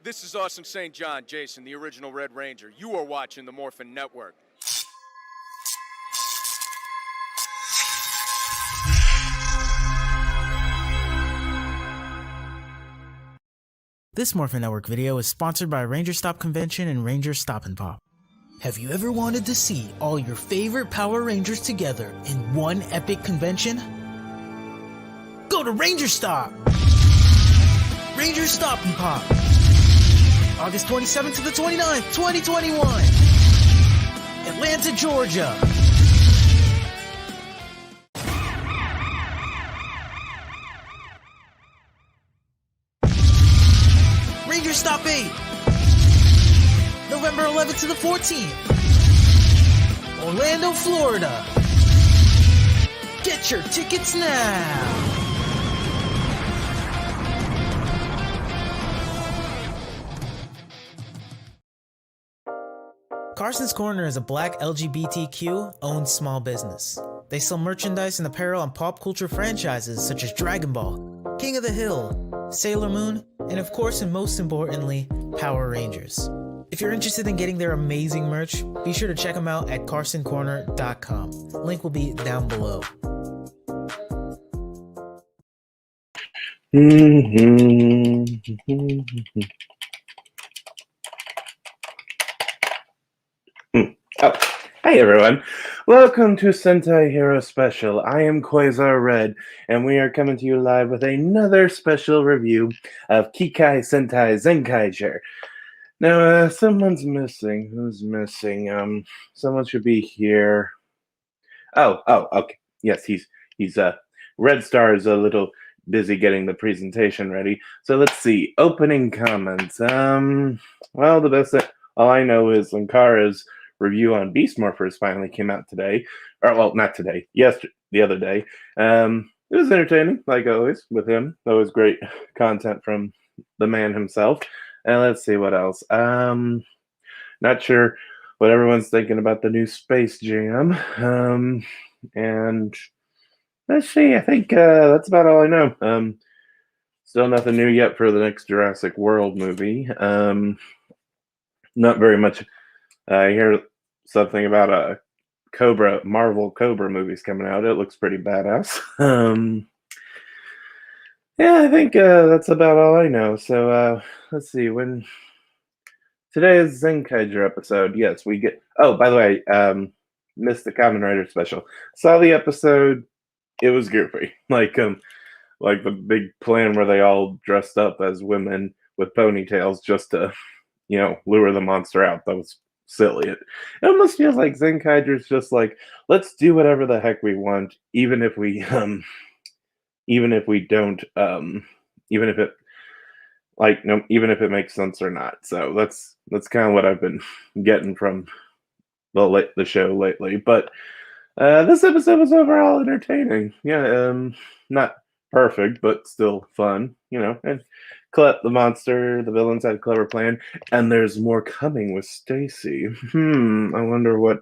This is Austin St. John, Jason, the original Red Ranger. You are watching the Morphin Network. This Morphin Network video is sponsored by Ranger Stop Convention and Ranger Stop and Pop. Have you ever wanted to see all your favorite Power Rangers together in one epic convention? Go to Ranger Stop! Ranger Stop and Pop! August 27th to the 29th, 2021! Atlanta, Georgia! Ranger Stop 8! November 11th to the 14th! Orlando, Florida! Get your tickets now! Carson's Corner is a black LGBTQ owned small business. They sell merchandise and apparel on pop culture franchises such as Dragon Ball, King of the Hill, Sailor Moon, and of course and most importantly, Power Rangers. If you're interested in getting their amazing merch, be sure to check them out at carsoncorner.com. Link will be down below. Oh, hey everyone. Welcome to Sentai Hero Special. I am Quasar Red, and we are coming to you live with another special review of Kikai Sentai Zenkaiger. Now, someone's missing. Who's missing? Someone should be here. Oh, okay. Yes, he's Red Star is a little busy getting the presentation ready. So let's see. Opening comments. Well, the best that all I know is Lankara's review on Beast Morphers finally came out today. Or, well, not today. The other day. It was entertaining, like always, with him. Always great content from the man himself. And let's see what else. Not sure what everyone's thinking about the new Space Jam. And let's see. I think that's about all I know. Still nothing new yet for the next Jurassic World movie. Not very much. I hear something about a Marvel Cobra movies coming out. It looks pretty badass. Yeah, I think that's about all I know. So let's see. When today's Zenkaiger episode, yes, we get. Oh, by the way, missed the Kamen Rider special. Saw the episode. It was goofy, like the big plan where they all dressed up as women with ponytails just to, lure the monster out. That was silly. It almost feels like Zenkaiger's just like, let's do whatever the heck we want, even if we don't, even if it makes sense or not. So that's kind of what I've been getting from the show lately. But this episode was overall entertaining. Yeah, not perfect, but still fun. And the villains had a clever plan, and there's more coming with Stacy. I wonder what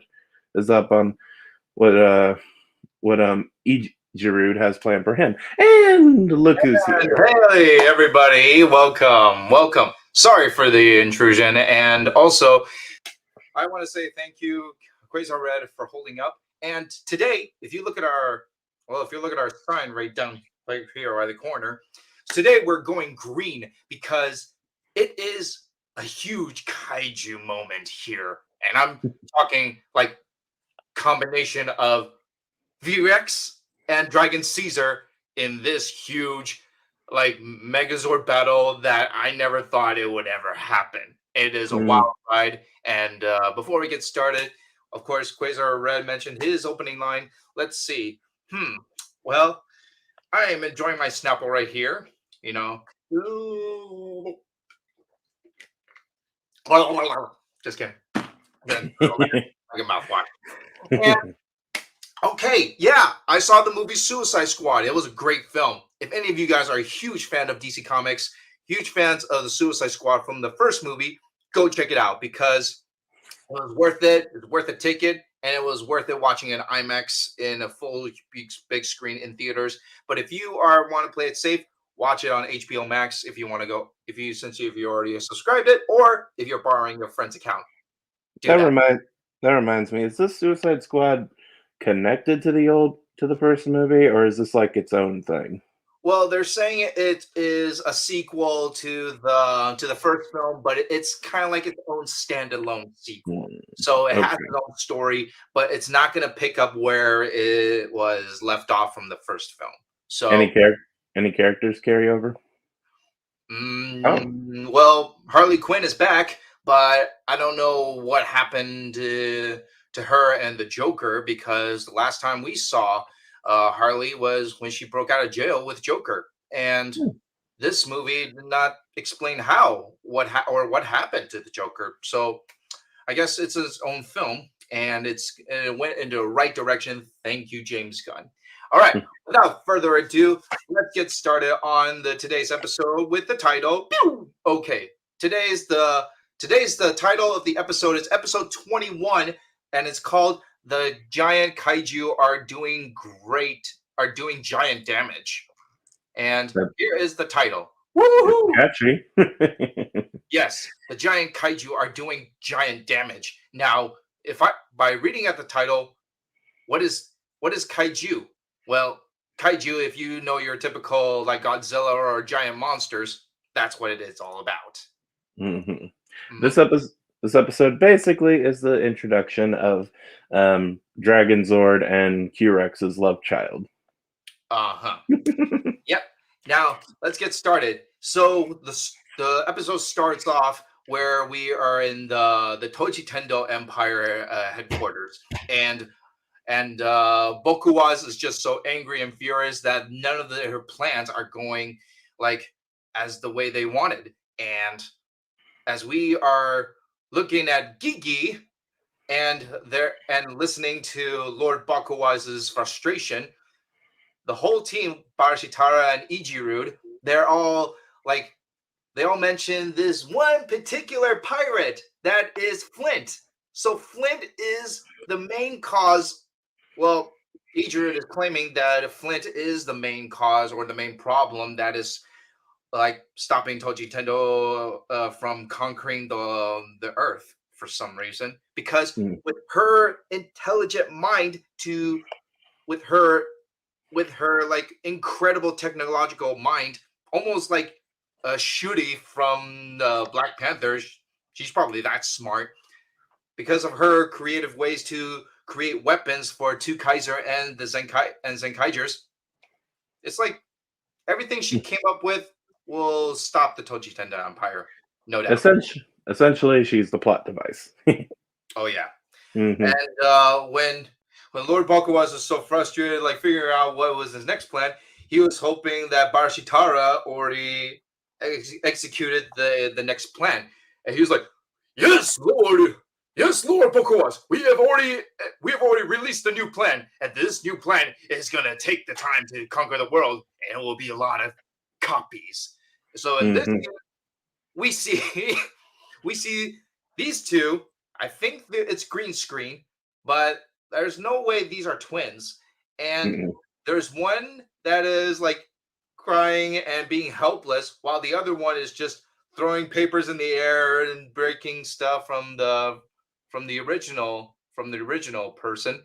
is up on what Giroud has planned for him. And look who's here. Hey, everybody. Welcome. Sorry for the intrusion. And also, I want to say thank you, Quasar Red, for holding up. And today, if you look at our sign right here by the corner, today we're going green because it is a huge kaiju moment here. And I'm talking like combination of V-Rex and Dragon Caesar in this huge Megazord battle that I never thought it would ever happen. It is a wild ride. And before we get started, of course, Quasar Red mentioned his opening line. Let's see. Well, I am enjoying my Snapple right here. Just kidding. Like a mouthwash. And okay, yeah, I saw the movie Suicide Squad. It was a great film. If any of you guys are a huge fan of DC Comics, huge fans of the Suicide Squad from the first movie, go check it out because it was worth it. It was worth a ticket, and it was worth it watching an IMAX in a full big screen in theaters. But if you want to play it safe, watch it on HBO Max if you want to go. If you already subscribed it, or if you're borrowing your friend's account, do that. That reminds me. Is this Suicide Squad connected to the first movie, or is this like its own thing? Well, they're saying it is a sequel to the first film, but it's kind of like its own standalone sequel. So it has Okay. its own story, but it's not going to pick up where it was left off from the first film. So Any characters carry over? Oh, well, Harley Quinn is back, but I don't know what happened to her and the Joker, because the last time we saw Harley was when she broke out of jail with Joker, and Hmm. this movie did not explain how or what happened to the Joker. So I guess it's its own film, and it went into the right direction. Thank you, James Gunn. All right, without further ado, let's get started on today's episode with the title. Pew! Okay, today's the title of the episode is episode 21, and it's called "The Giant Kaiju Are Doing Giant Damage." And That- here is the title. it's Woohoo! catchy. Yes, the giant kaiju are doing giant damage. Now, by reading at the title, what is kaiju? Well, kaiju, if you know your typical like Godzilla or giant monsters, that's what it is all about. Mhm. Mhm. This episode basically is the introduction of Dragon Zord and Q-Rex's love child. Uh-huh. Yep. Now, let's get started. So the episode starts off where we are in the Toji Tendo Empire headquarters, and Bokuwaz is just so angry and furious that none of her plans are going like as the way they wanted. And as we are looking at Gigi and listening to Lord Bokuwaz's frustration, the whole team, Barashitara and Ijirude, they're all like, they all mention this one particular pirate that is Flint. So Flint is the main cause. Well, Ijirude is claiming that Flint is the main cause or the main problem that is like stopping Toji Tendo from conquering the Earth for some reason. Because Mm. with her intelligent mind with her like incredible technological mind, almost like a Shooty from Black Panther. She's probably that smart because of her creative ways to create weapons for two Kaiser and the Zenkaigers. It's like everything she came up with will stop the Toji Tenda Empire, no doubt. Essentially, she's the plot device. Oh yeah. Mhm. And when Lord Balkawaz was so frustrated, like figuring out what was his next plan, he was hoping that Barashitara already executed the next plan, and he was like, "Yes, Lord, Balkawaz, we have already released the new plan, and this new plan is gonna take the time to conquer the world, and it will be a lot of copies." So in this, Mhm. we see we see these two. I think that it's green screen, but there's no way these are twins. And Mhm. there's one that is like crying and being helpless, while the other one is just throwing papers in the air and breaking stuff from the original person.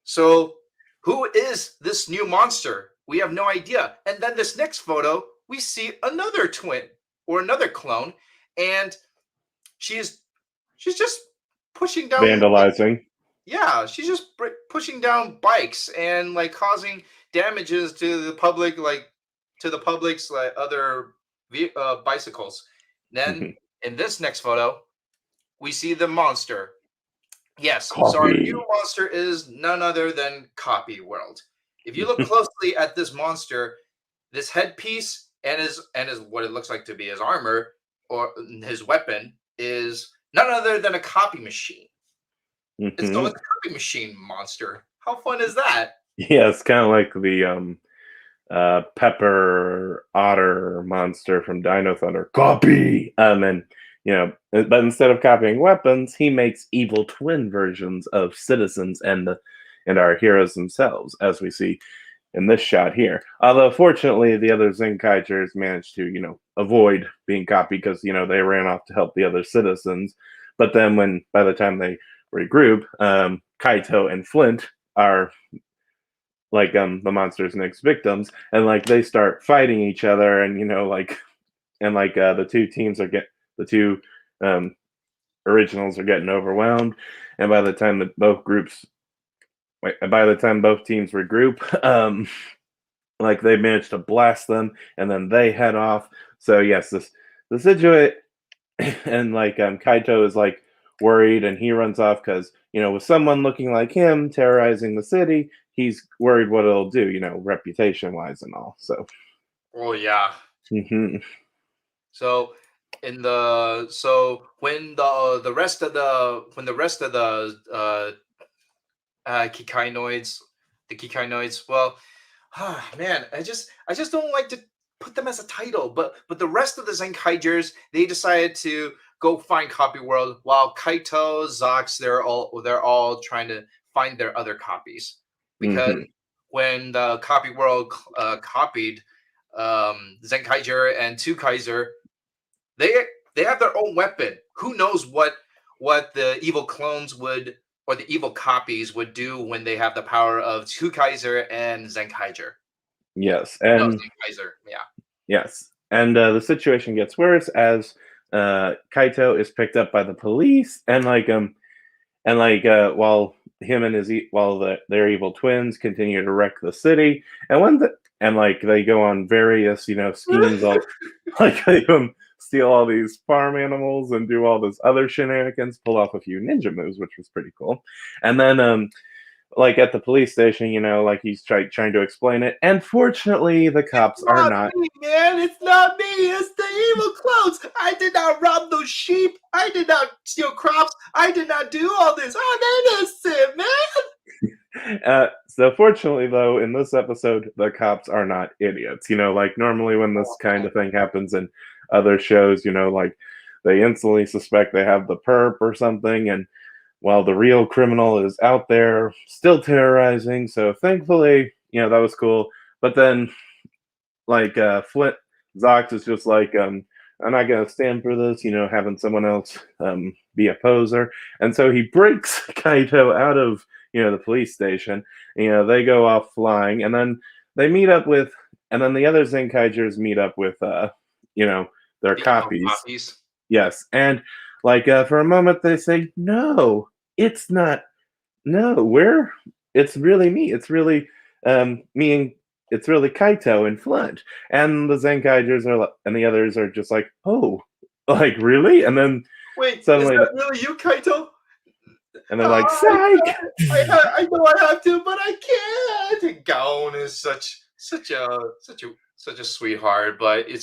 So who is this new monster? We have no idea. And then this next photo, we see another twin or another clone, and she's just pushing down. Vandalizing. Yeah, she's just pushing down bikes and like causing damages to the public, like to the public's like other bicycles. Then Mhm. in this next photo, we see the monster. Yes, so our new Coffee. monster is none other than Copy World. If you look closely at this monster, this headpiece and his what it looks like to be his armor or his weapon is none other than a copy machine. And so Mhm. it's a copy machine monster. How fun is that? Yeah, it's kind of like the Pepper Otter monster from Dino Thunder. Copy. And but instead of copying weapons, he makes evil twin versions of citizens and our heroes themselves, as we see in this shot here. Although fortunately, the other Zenkaigers managed to avoid being copied because they ran off to help the other citizens. But then by the time they regroup, Kaito and Flint are like the monster's next victims, and like they start fighting each other, and the two teams the two um, originals are getting overwhelmed, and by the time that by the time both teams regroup, like they manage to blast them, and then they head off. So yes, the situation, and Kaito is like worried, and he runs off because with someone looking like him terrorizing the city, he's worried what it'll do, reputation wise and all. So. Oh yeah. Mhm. So when the rest of the Kikainoids, well, man, I just don't like to put them as a title, but the rest of the Zenkaigers, they decided to go find Copy World, while Kaito, Zox, they're all trying to find their other copies, because Mhm. when the Copy World copied Zenkaiger and Two Kaiser, they have their own weapon. Who knows what the evil clones would, or the evil copies would do when they have the power of Two Kaiser and Zenkaiger. Yes, No, and Zenkaiser. Yeah. yes, and the situation gets worse as Kaito is picked up by the police, and while him and their evil twins continue to wreck the city, and they go on various schemes, all like they steal all these farm animals and do all this other shenanigans, pull off a few ninja moves, which was pretty cool, and then at the police station, he's trying to explain it, and fortunately the cops It's are not not. me, man. It's not me. It's the evil clones. I did not rob those sheep. I did not steal crops. I did not do all this. I'm innocent, man. So fortunately, though, in this episode, the cops are not idiots. Like normally when this kind of thing happens in other shows, like they instantly suspect they have the perp or something, and while the real criminal is out there still terrorizing. So thankfully, that was cool. But then, Flint Zox is just like, I'm not gonna stand for this, having someone else be a poser. And so he breaks Kaito out of the police station. They go off flying, and then they meet up with, and then the other Zenkaigers meet up with their The evil copies. copies. Yes, and for a moment they say, "No, it's not. No, it's really me. It's really me and it's really Kaito and Flint." And the Zenkaigers and the others are just like, "Oh, like really?" And then Wait, suddenly, is that really you, Kaito? and they're like, I "Psych!" I know I have to, but I can't. Gaon is such a sweetheart, but he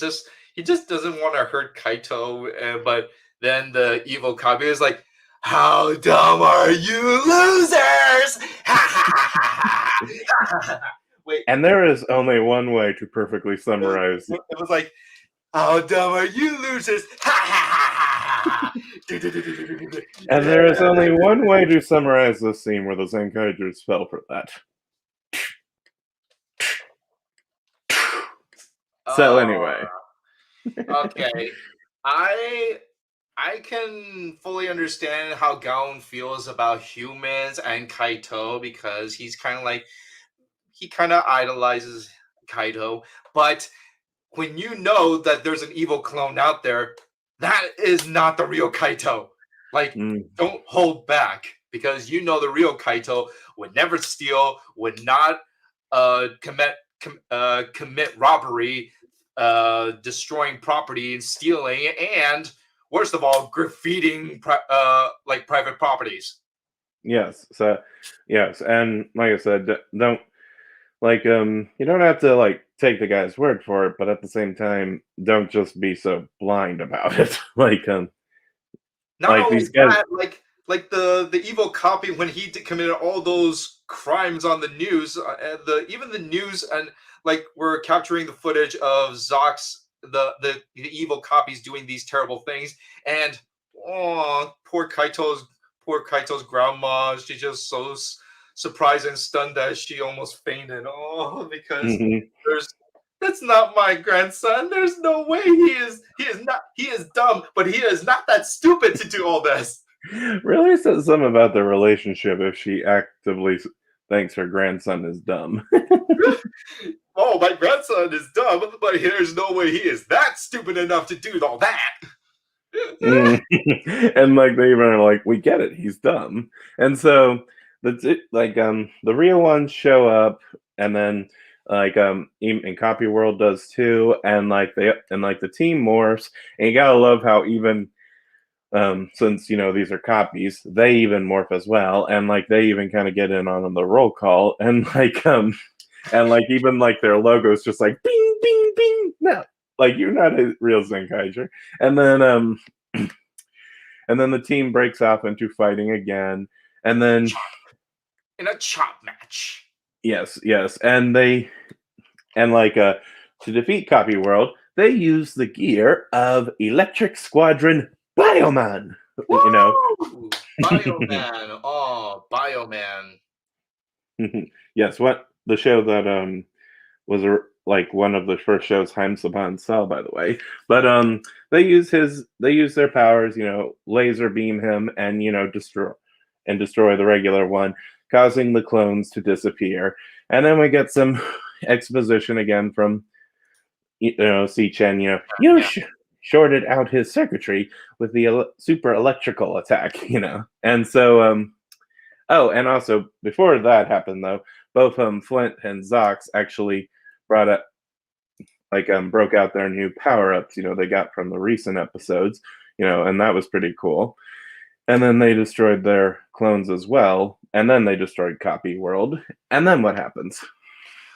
just doesn't want to hurt Kaito. But then the evil copy is like, "How dumb are you, losers!" Wait, And there is only one way to perfectly summarize. it was like, "How dumb are you, losers!" And there is only one way to summarize this scene where the Zenkaigers fell for that. So anyway. Okay, I can fully understand how Gaon feels about humans and Kaito, because he kind of idolizes Kaito. But when you know that there's an evil clone out there, that is not the real Kaito. Like, don't hold back, because the real Kaito would never steal, would not commit robbery, destroying property and stealing, and worst of all, graffitiing private properties. Yes. So yes, and like I said, don't you don't have to take the guy's word for it, but at the same time, don't just be so blind about it. Not only these guys. that, like the evil copy, when he committed all those crimes on the news, even the news, and we're capturing the footage of Zox, the evil copies doing these terrible things, and poor Kaito's grandma, she's just surprised and stunned that she almost fainted. Oh, because Mhm. that's not my grandson. There's no way he is dumb, but he is not that stupid to do all this. Really says something about their relationship if she actively thinks her grandson is dumb. Oh, my grandson is dumb, but there's no way he is that stupid enough to do all that. Mm. And like they even are like, we get it, he's dumb. And so the real ones show up, and then and Copy World does too, and like the team morphs, and you gotta love how even since these are copies, they even morph as well, and like they even kind of get in on the roll call, and like even like their logo's just like bing bing bing. No, like you're not a real Zenkaiger. And then and then the team breaks off into fighting again, and then In a chop match. yes, and to defeat Copy World, they use the gear of Electric Squadron Bioman. Woo! Bioman. Oh, Bioman. Yes, what the show that was like one of the first shows Heimsaban saw, by the way. But they use their powers, laser beam him, and destroy the regular one, causing the clones to disappear. And then we get some exposition again from C-Chen. Yeah. Shorted out his circuitry with the super electrical attack. And so oh, and also before that happened though, both Flint and Zox actually brought up broke out their new power-ups, they got from the recent episodes, and that was pretty cool. And then they destroyed their clones as well, and then they destroyed Copy World. And then what happens?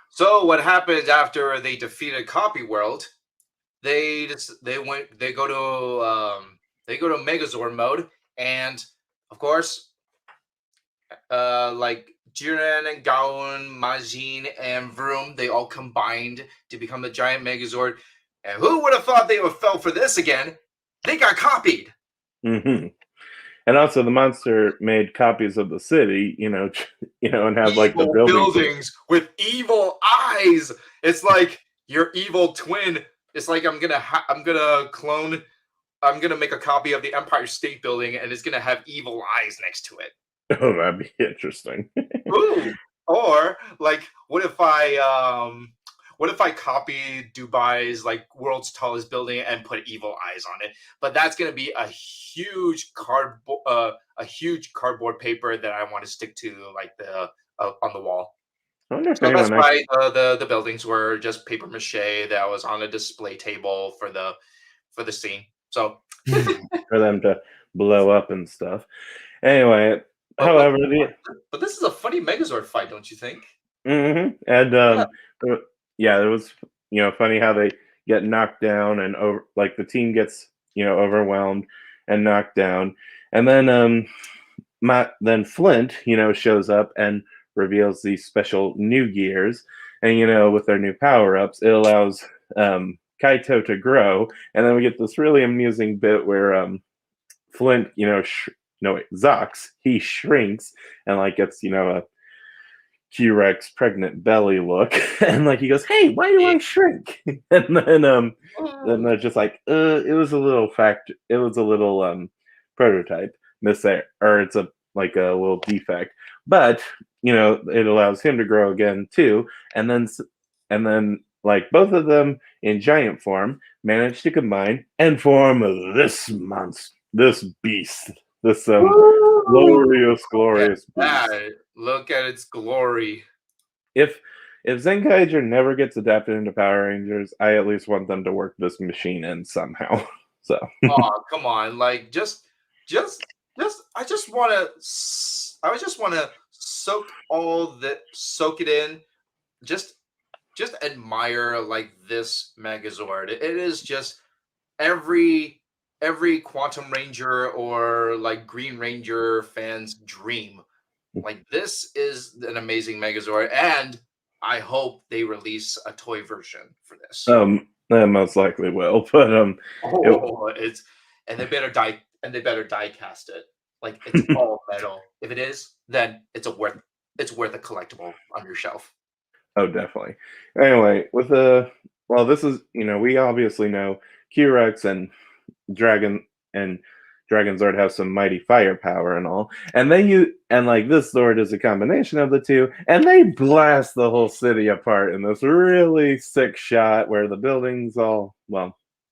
So what happens after they defeated Copy World? They go to Megazord mode, and of course, like Jiren and Gaon, Majin, and Vroom, they all combined to become the giant Megazord. And who would have thought they would have fell for this again? They got copied. Mm-hmm. And also, the monster made copies of the city, and have like the buildings with evil eyes. It's like your evil twin. It's like I'm gonna make a copy of the Empire State Building, and it's gonna have evil eyes next to it. Oh, that'd be interesting. Ooh. Or like, what if I copy Dubai's like world's tallest building and put evil eyes on it? But that's gonna be a huge cardboard paper that I want to stick to like the on the wall. I wonder if So that's anyone why the buildings were just paper mache that was on a display table for the scene. So for them to blow up and stuff. Anyway, however, but this is a funny Megazord fight, don't you think? Mm-hmm. And it was funny how they get knocked down, and over like the team gets overwhelmed and knocked down, and then then Flint shows up and reveals these special new gears, and with their new power-ups, it allows Kaito to grow, and then we get this really amusing bit where Flint Zox, he shrinks and like gets a T-Rex pregnant belly look, and like he goes, "Hey, why do I shrink?" And then they're just like, it was a little prototype miss there, or it's a little defect, but it allows him to grow again too, and then like both of them in giant form manage to combine and form this beast, this glorious beast. Look at its glory. If Zenkaiger never gets adapted into Power Rangers, I at least want them to work this machine in somehow. So oh, come on, like just I just want to soak it in. Just admire like this Megazord. It is just every Quantum Ranger or like Green Ranger fan's dream. Like this is an amazing Megazord, and I hope they release a toy version for this. They most likely will, but they better die cast it. Like it's all metal. If it is, then it's it's worth a collectible on your shelf. Oh, definitely. Anyway, this is, we obviously know Q-Rex and Dragon and Dragon Zord have some mighty firepower and all, and this Zord is a combination of the two, and they blast the whole city apart in this really sick shot where the buildings all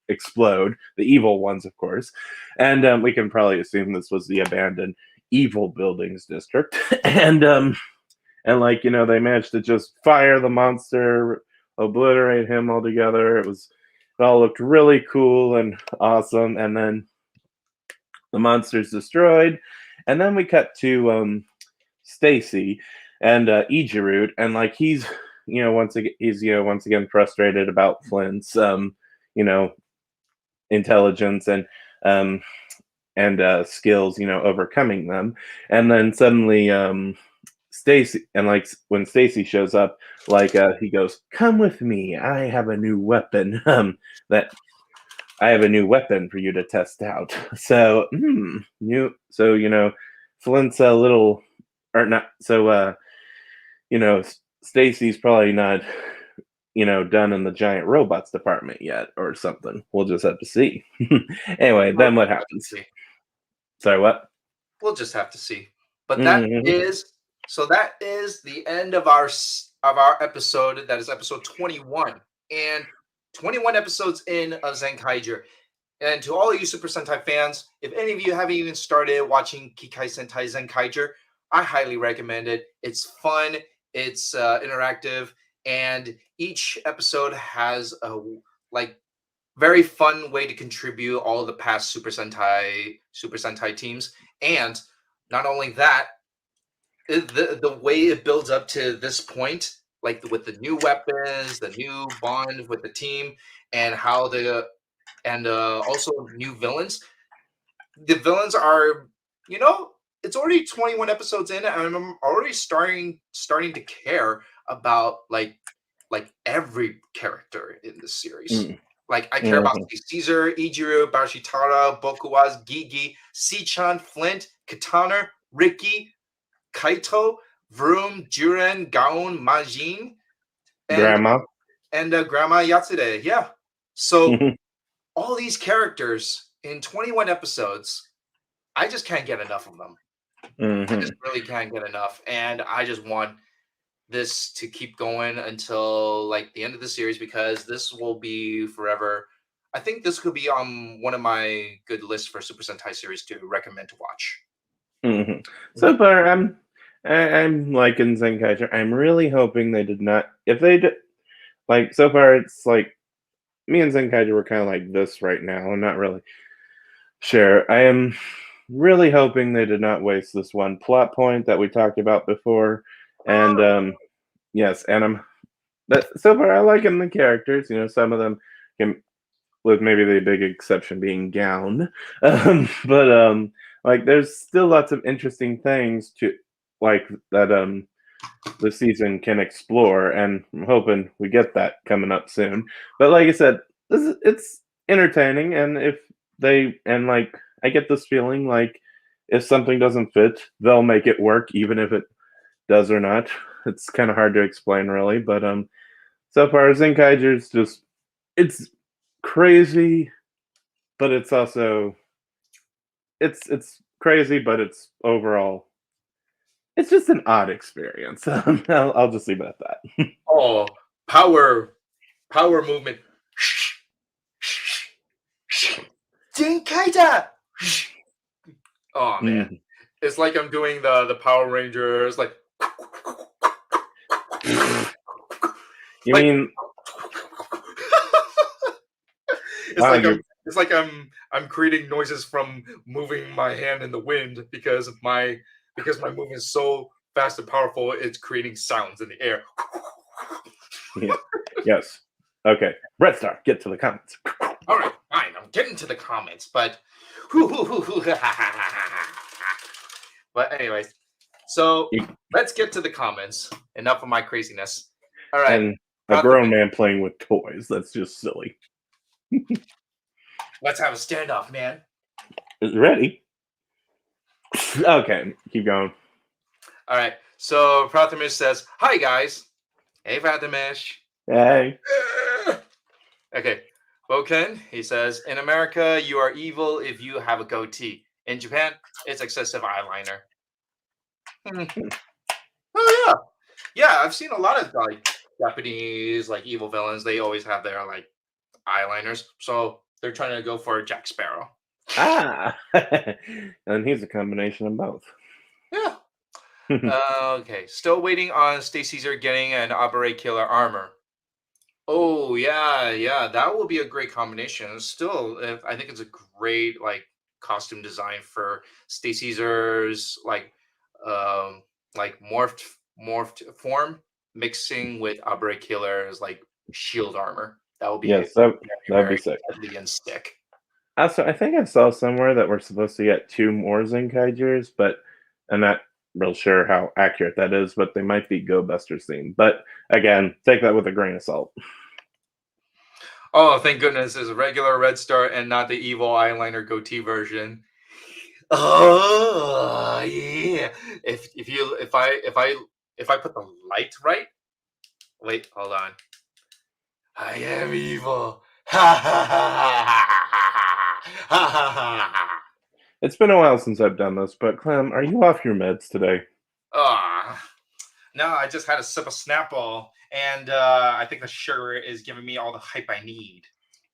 explode, the evil ones, of course, and we can probably assume this was the abandoned evil buildings district, and they managed to just fire the monster, obliterate him altogether. It all looked really cool and awesome, and then the monster's destroyed, and then we cut to Stacy and Ijiroot, and he's once again frustrated about Flint's intelligence and skills, overcoming them, and then suddenly Stacy, and when Stacy shows up, he goes, "Come with me. I have a new weapon. That I have a new weapon for you to test out." So, Flint's a little, or not. So, Stacy's probably not, done in the giant robots department yet, or something. We'll just have to see. Anyway, then what happens? Sorry, what? We'll just have to see. But Mhm. that is the end of our episode. That is episode 21, and 21 episodes in of Zenkaiger. And to all of you Super Sentai fans, if any of you haven't even started watching Kikai Sentai Zenkaiger, I highly recommend it. It's fun, it's interactive, and each episode has a very fun way to contribute all of the past Super Sentai teams. And not only that, the way it builds up to this point, with the new weapons, the new bond with the team, and how also new villains. The villains are, it's already 21 episodes in, and I'm already starting to care about every character in this series. Mm. I care about Caesar, Ijiru, Bashitara, Bokuaz, Gigi, Sichan, Flint, Katana, Ricky, Kaito, Vroom, Juren, Gaon, Majin, Grandma. and Grandma Yatsude. Yeah. So all these characters in 21 episodes, I just can't get enough of them. I just really can't get enough. And I just want this to keep going until the end of the series, because this will be forever. I think this could be on one of my good lists for Super Sentai series to recommend to watch. So far, I'm liking Zenkaiger. I'm really hoping they did not. If they did, so far, it's me and Zenkaiger were kind of like this right now. I'm not really sure. I am really hoping they did not waste this one plot point that we talked about before. And yes, and so far I like the characters. Some of them can, with maybe the big exception being Gown, but there's still lots of interesting things to that the season can explore, and I'm hoping we get that coming up soon. But like I said, it's entertaining, and I get this feeling if something doesn't fit, they'll make it work, even if it does or not. It's kind of hard to explain, really, but so far Zenkaiger's it's crazy, but it's also it's crazy, but it's overall it's just an odd experience. I'll just leave it at that. Oh, power movement. Zenkaiger. Oh man, it's like I'm doing the Power Rangers You mean it's like I'm creating noises from moving my hand in the wind, because my movement is so fast and powerful, it's creating sounds in the air. Yeah. Yes. Okay. Red Star, get to the comments. All right, fine. I'm getting to the comments, but but anyways, so let's get to the comments. Enough of my craziness. All right. And a grown man playing with toys. That's just silly. Let's have a standoff, man. Ready? Okay, keep going. All right. So Prathamesh says, "Hi guys." Hey Prathamesh. Hey. Okay. Boken, he says, "In America, you are evil if you have a goatee. In Japan, it's excessive eyeliner." Hmm. Oh yeah. Yeah, I've seen a lot of like Japanese like evil villains. They always have their like eyeliners. So they're trying to go for Jack Sparrow. Ah. And he's a combination of both. Yeah. Okay. Still waiting on Stay Caesar getting an Operate Killer armor. Oh yeah, yeah, that will be a great combination. Still, I think it's a great like costume design for Stay Caesar's um like morphed form mixing with Operate Killer's like shield armor. That will be Yes, very, that'd be very sick. deadly and stick. Also, I think I saw somewhere that we're supposed to get 2 more Zenkaigers, but I'm not real sure how accurate that is, but they might be Go Busters themed. But again, take that with a grain of salt. Oh, thank goodness, it's a regular Red Star and not the evil eyeliner goatee version. Oh yeah. If I put the light right. Wait, hold on. I am evil. Ha ha ha ha ha ha ha. It's been a while since I've done this, but Clem, are you off your meds today? Ah, no, I just had a sip of Snapple, and I think the sugar is giving me all the hype I need.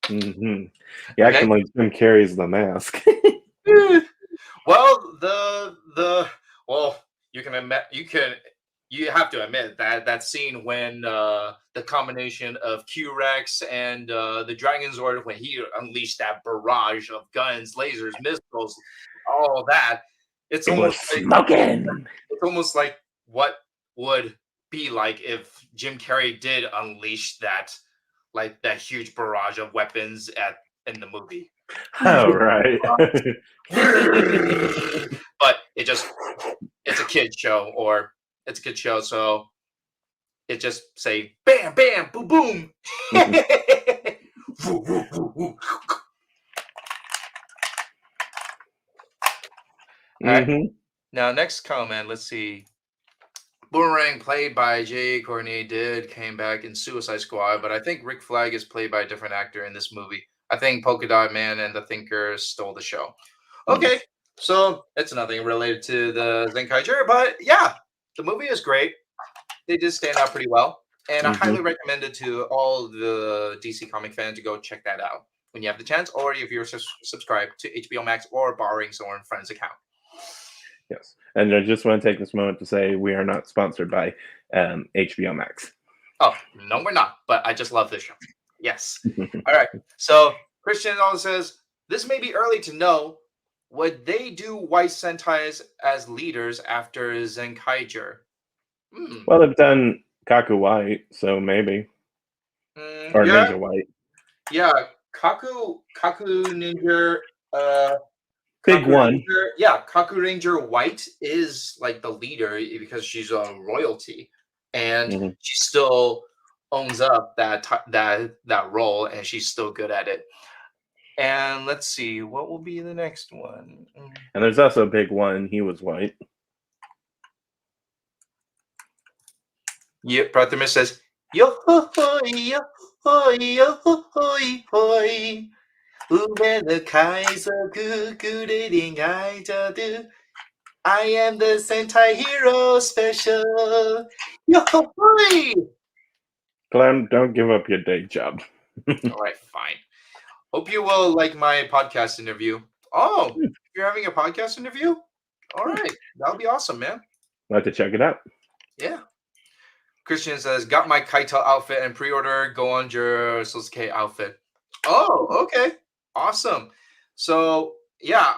Mm-hmm. You Okay. acting like Jim Carrey's The Mask. Well, well, you have to admit that that scene when the combination of Q-Rex and the Dragon Zord when he unleashed that barrage of guns, lasers, missiles, all that, it's It was almost like smoking. it's almost like what would be like if Jim Carrey did unleash that huge barrage of weapons at in the movie. Oh, right. But it's a kid show or it's a kid show, so it just say bam bam boom boom. Woo, woo, woo, woo. All right. Hmm. Now next comment, let's see. Boomerang, played by Jay Courtney, came back in Suicide Squad, but I think Rick Flag is played by a different actor in this movie. I think Polka Dot Man and the Thinker stole the show. Okay, so it's nothing related to the Zenkaiger, but yeah, the movie is great. They did stand out pretty well, and I highly recommend it to all the DC comic fans to go check that out when you have the chance, or if you're subscribed to HBO Max or borrowing someone's friend's account. Yes. And I just want to take this moment to say we are not sponsored by HBO Max. Oh, no, we're not, but I just love this show. Yes. All right. So Christian also says, this may be early to know. Would they do white Sentais as leaders after Zenkaiger? Well, they've done Kaku White, so maybe. Or Yeah. Ninja White. Yeah. Kaku Ninja. Big Kaku one. Ranger, yeah, Kaku Ranger White is like the leader because she's a royalty, and she still owns up that role, and she's still good at it. And let's see, what will be the next one? And there's also a Big One. He was white. Yep, Prathamesh says, yo ho ho yo ho yo ho ho ho. The Kaiser I am the Sentai Hero Special. Yo boy! Clem, don't give up your day job. All right, fine. Hope you will like my podcast interview. Oh, you're having a podcast interview? All right, that'll be awesome, man. I'll have to check it out. Yeah. Christian says, got my Kaito outfit and pre-order Go on your Sosuke outfit. Oh, okay. Awesome. So yeah,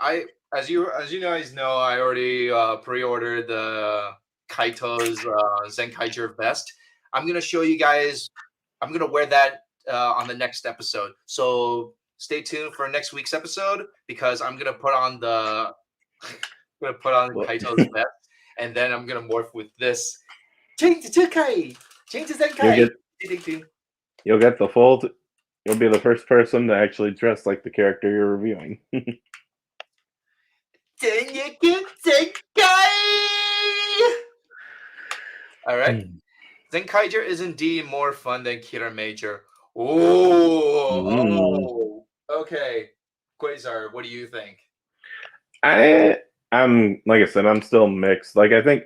as you guys know, I already pre-ordered the Kaito's Zenkaiger vest. I'm gonna show you guys. I'm gonna wear that on the next episode. So stay tuned for next week's episode because I'm gonna put on Kaito's vest, and then I'm gonna morph with this. Change to Zenkai. You'll get the full. You'll be the first person to actually dress like the character you're reviewing. All right. Mm. Zenkaiger is indeed more fun than Kira Major. Oh, Mm. okay. Quasar, what do you think? I'm like I said, I'm still mixed. Like I think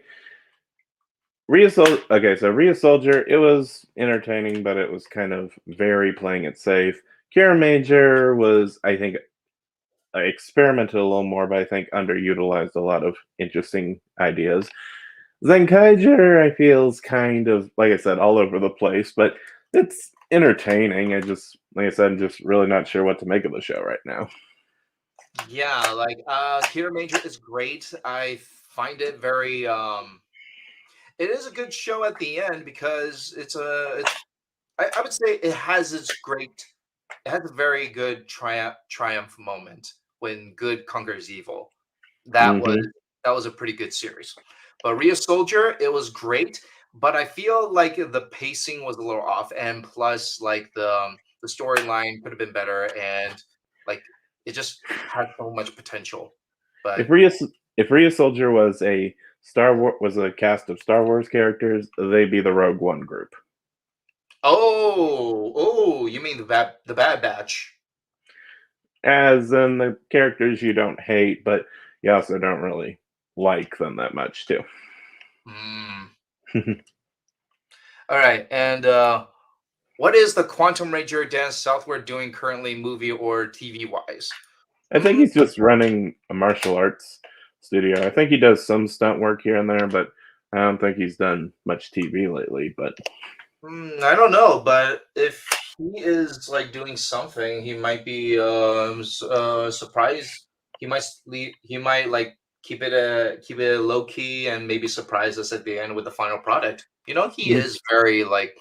Rhea Soldier. Okay, so Rhea Soldier, it was entertaining, but it was kind of very playing it safe. Kira Major was, I think, I experimented a little more, but I think underutilized a lot of interesting ideas. Zenkaiger, I feel, is kind of, like I said, all over the place, but it's entertaining. I just, like I said, I'm just really not sure what to make of the show right now. Yeah, like Kira Major is great. I find it very it is a good show at the end because I would say it has a very good triumph moment when good conquers evil. That was Hmm. that was a pretty good series. But Rhea Soldier, it was great, but I feel like the pacing was a little off, and plus, like the storyline could have been better, and like it just had so much potential. If But Rhea, if Rhea Soldier was a was a cast of Star Wars characters, they'd be the Rogue One group. you mean the Bad Batch? As in the characters you don't hate, but you also don't really like them that much too. Hmm. All right, and what is the Quantum Ranger Dan Southward doing currently, movie or TV wise? I think he's just running a martial arts studio. I think he does some stunt work here and there, but I don't think he's done much TV lately. But I don't know, but if he is like doing something, he might be surprised. He might like keep it low key and maybe surprise us at the end with the final product. You know, he is very like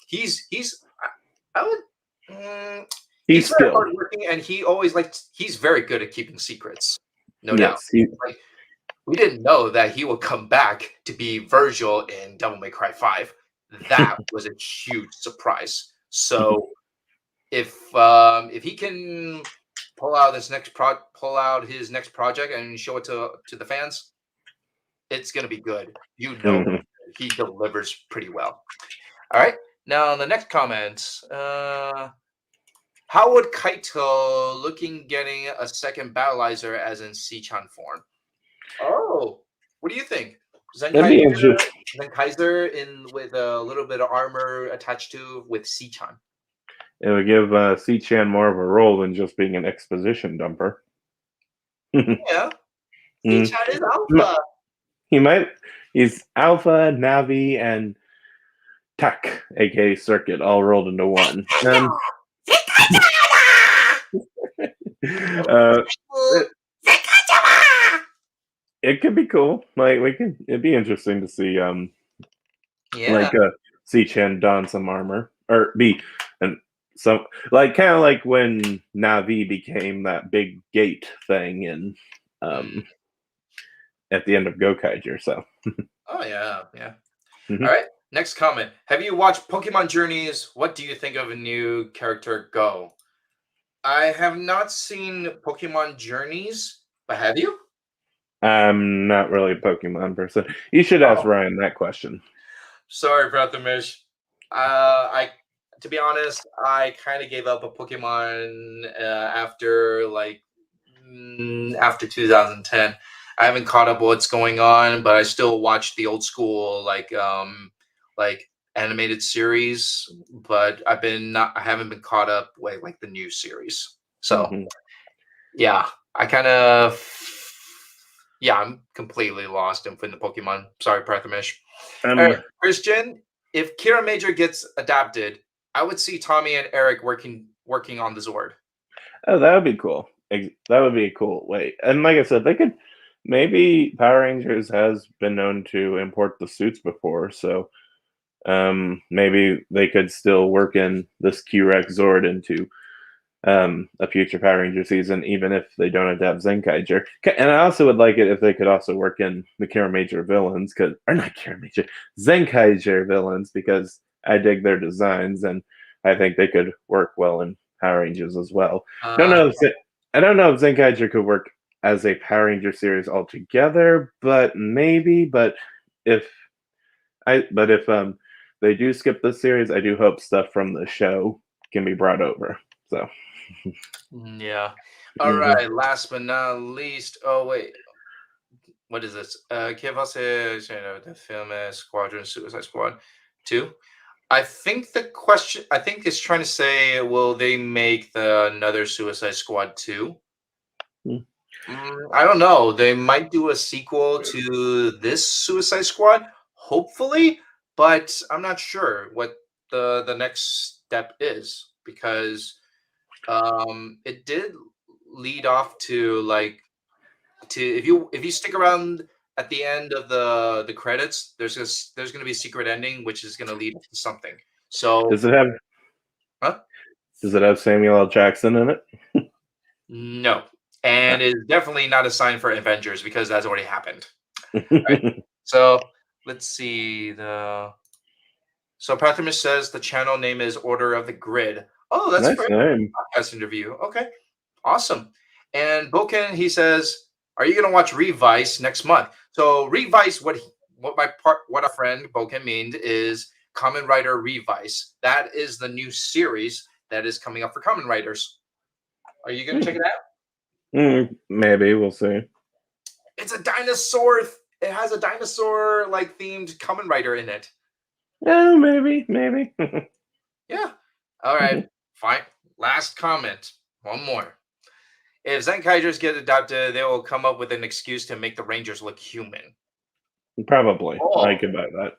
he's I would he's he's very skilled. hardworking and he always like he's very good at keeping secrets, no doubt. Yes, he. Like we didn't know that he would come back to be Virgil in Devil May Cry 5. That was a huge surprise. So if he can pull out his next project and show it to the fans, it's gonna be good. You know, Mhm. he delivers pretty well. All right. Now the next comment. How would Kaito looking getting a second battleizer as in Sichan form? Oh, what do you think? That'd Zenkaiser, be interesting. Zenkaiser in with a little bit of armor attached to with Sichan. It would give C-Chan more of a role than just being an exposition dumper. Yeah, Mm. Sichan is alpha. He might. He's Alpha, Navi, and Tech, aka Circuit, all rolled into one. Uh, it, it could be cool. Like we could. It'd be interesting to see. Yeah. Like C-Chan don some armor or B, and some like kind of like when Navi became that big gate thing in Mm. at the end of Gokaiger. So. Oh yeah, yeah. All Mhm. right. Next comment. Have you watched Pokemon Journeys? What do you think of a new character Go? I have not seen Pokemon Journeys, but have you? I'm not really a Pokemon person. You should ask Oh, Ryan that question. sorry, Prathamesh. I to be honest, I kind of gave up a Pokemon after after 2010. I haven't caught up what's going on, but I still watch the old school like animated series. But I haven't been caught up with like the new series. So Hmm. yeah, I kind of yeah, I'm completely lost in the Pokemon. Sorry, Prathamesh. All right, Um, Christian. If Kira Major gets adapted, I would see Tommy and Eric working on the Zord. oh, that would be cool. That would be a cool way. And like I said, they could maybe Power Rangers has been known to import the suits before, so maybe they could still work in this Q-Rex Zord into a future Power Ranger season, even if they don't adapt Zenkaiger. And I also would like it if they could also work in the Kira Major villains, or not Kira Major, Zenkaiger villains, because I dig their designs and I think they could work well in Power Rangers as well. Don't Uh, know if I don't know if Zenkaiger could work as a Power Ranger series altogether, but maybe. But if But if they do skip this series, I do hope stuff from the show can be brought over. So Yeah. All right. Last but not least. Oh wait. What is this? Que você the film Squadron Suicide Squad 2? I think the question. I think it's trying to say, will they make another Suicide Squad 2? I don't know. They might do a sequel to this Suicide Squad, hopefully, but I'm not sure what the next step is because it did lead off to if you stick around at the end of the credits, there's going to be a secret ending which is going to lead to something. So does it have huh? Does it have Samuel L. Jackson in it? No. And it's definitely not a sign for Avengers because that's already happened. Right. So let's see. So Pathmish says the channel name is Order of the Grid. Oh, that's Nice great. name. Podcast interview. Okay. Awesome. And Boken, he says, are you gonna watch Revice next month? So Revice, what our friend Boken means is Kamen Rider Revice. That is the new series that is coming up for Kamen Riders. Are you gonna check it out? Maybe we'll see. It's a dinosaur. It has a dinosaur like themed Kamen Rider in it. Yeah, maybe. Yeah. All right. Fine. Last comment. One more. If Zenkaigers get adopted, they will come up with an excuse to make the Rangers look human. Probably. Oh. I could buy that.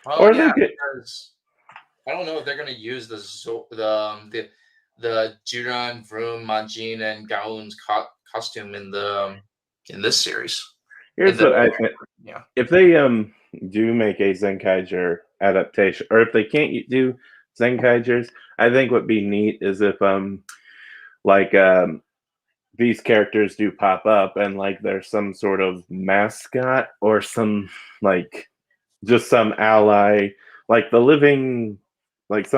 Oh, Or yeah, they could. because I don't know if they're going to use the Jiran, Vroom, Majin, and Gaon's costume in this series. Here's what I think. Yeah. If they do make a Zenkaiger adaptation, or if they can't do Zenkaigers, I think what'd be neat is if these characters do pop up and like there's some sort of mascot or some just some ally, like the living, this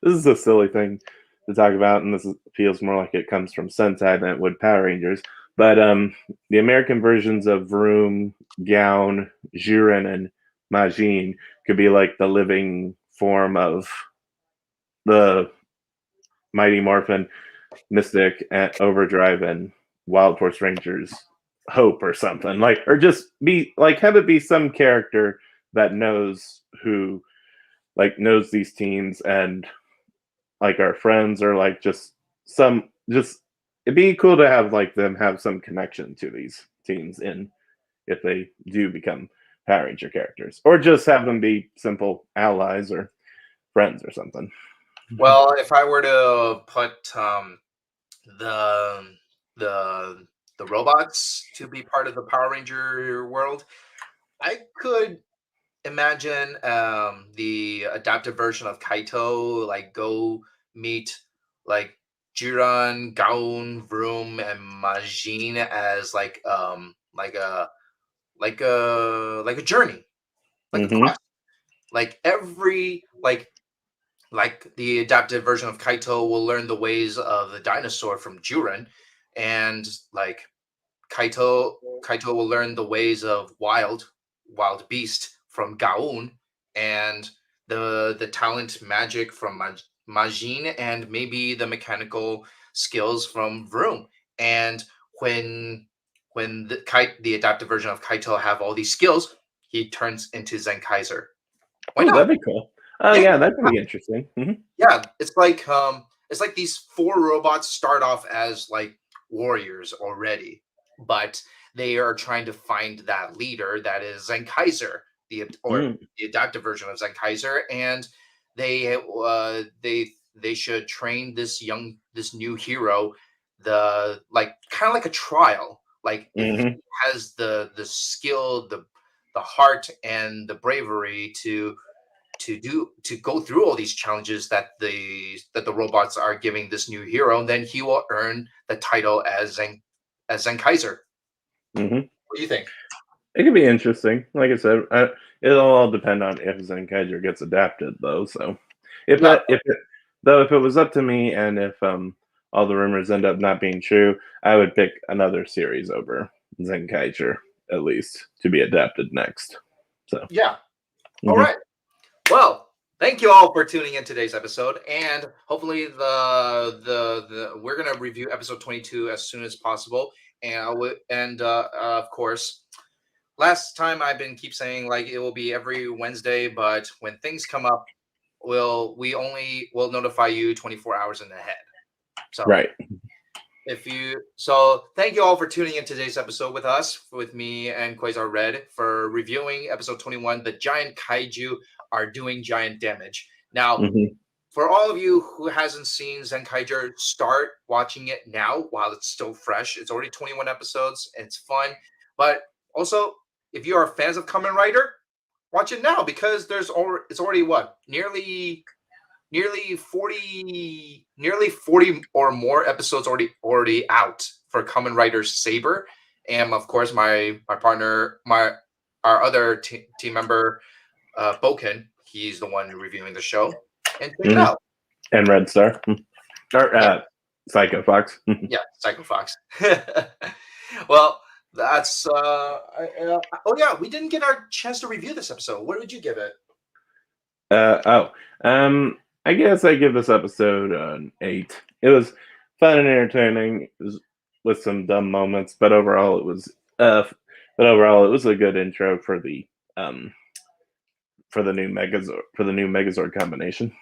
is a silly thing to talk about, and feels more like it comes from Sentai than it would Power Rangers. But the American versions of Vroom, Gaon, Jiren, and Majin could be like the living form of the Mighty Morphin, Mystic, and Overdrive, and Wild Force Rangers Hope or something. Or just have it be some character that knows knows these teams and are friends, or it'd be cool to have them have some connection to these teams if they do become Power Ranger characters, or just have them be simple allies or friends or something. Well, if I were to put the robots to be part of the Power Ranger world, I could imagine the adapted version of Kaito go meet Jiran, Gaon, Vroom, and Majin as a journey, a quest. The adapted version of Kaito will learn the ways of the dinosaur from Jiren, and Kaito will learn the ways of wild beast from Gaon, and the talent magic from Majin, and maybe the mechanical skills from Vroom. And when the adapted version of Kaito have all these skills, he turns into Zenkaiger. Why not? That'd be cool. Oh yeah, that'd be interesting. Yeah, it's like these 4 robots start off as warriors already, but they are trying to find that leader that is Zenkaiger, the adaptive version of Zenkaiger, and they should train this new hero, kind of like a trial. If he has the skill, the heart, and the bravery to go through all these challenges that the robots are giving this new hero, and then he will earn the title as Zenkaiger. What do you think? It could be interesting. Like I said, it'll all depend on if Zenkaiger gets adapted, though. So, if it was up to me, and if all the rumors end up not being true, I would pick another series over Zenkaiger, at least, to be adapted next. So yeah. All right. Well, thank you all for tuning in today's episode, and hopefully we're gonna review episode 22 as soon as possible. And of course, last time I've been keep saying like it will be every Wednesday, but when things come up, we'll notify you 24 hours in ahead. So Right. Thank you all for tuning in today's episode with me and Quasar Red for reviewing episode 21. The giant kaiju are doing giant damage. Now, for all of you who hasn't seen Zenkaiger, start watching it now while it's still fresh. It's already 21 episodes. And it's fun. But also, if you are fans of Kamen Rider, watch it now because it's already what? Nearly 40 or more episodes already out for Kamen Rider Saber. And of course, my partner, our other team member, Boken, he's the one reviewing the show. And check it out. And Red Star. Or Psycho Fox. Yeah, Psycho Fox. Well, that's we didn't get our chance to review this episode. What would you give it? I guess I give this episode an 8. It was fun and entertaining. It was with some dumb moments, but overall it was a good intro for the new Megazord combination.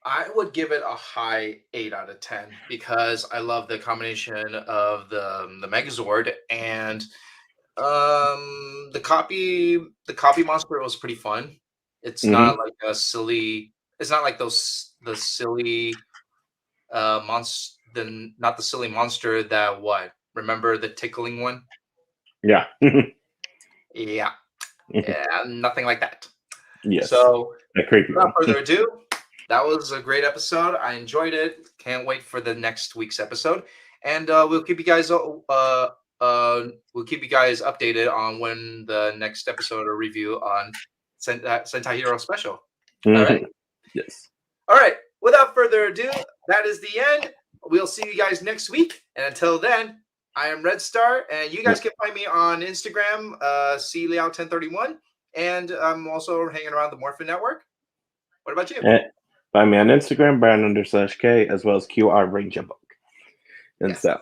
I would give it a high 8 out of 10 because I love the combination of the Megazord and the copy monster was pretty fun. It's not like a silly. It's not like the silly monster. Not the silly monster that what? Remember the tickling one? Yeah. Yeah. Nothing like that. Yes. So creepy without further ado, that was a great episode. I enjoyed it. Can't wait for the next week's episode, and we'll keep you guys updated on when the next episode or review on Sentai Hero Special. All right. Yes. All right. Without further ado, that is the end. We'll see you guys next week. And until then, I am Red Star, and you guys can find me on Instagram, CLiao1031, and I'm also hanging around the Morphin Network. What about you? Find me on Instagram, Brown_K, as well as QR Ranger Book. And so.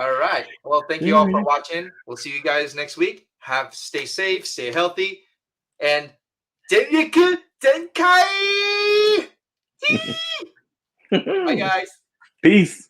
All right. Well, thank you all for watching. We'll see you guys next week. Stay safe, stay healthy, and Denriku Zenkai! Bye, guys. Peace.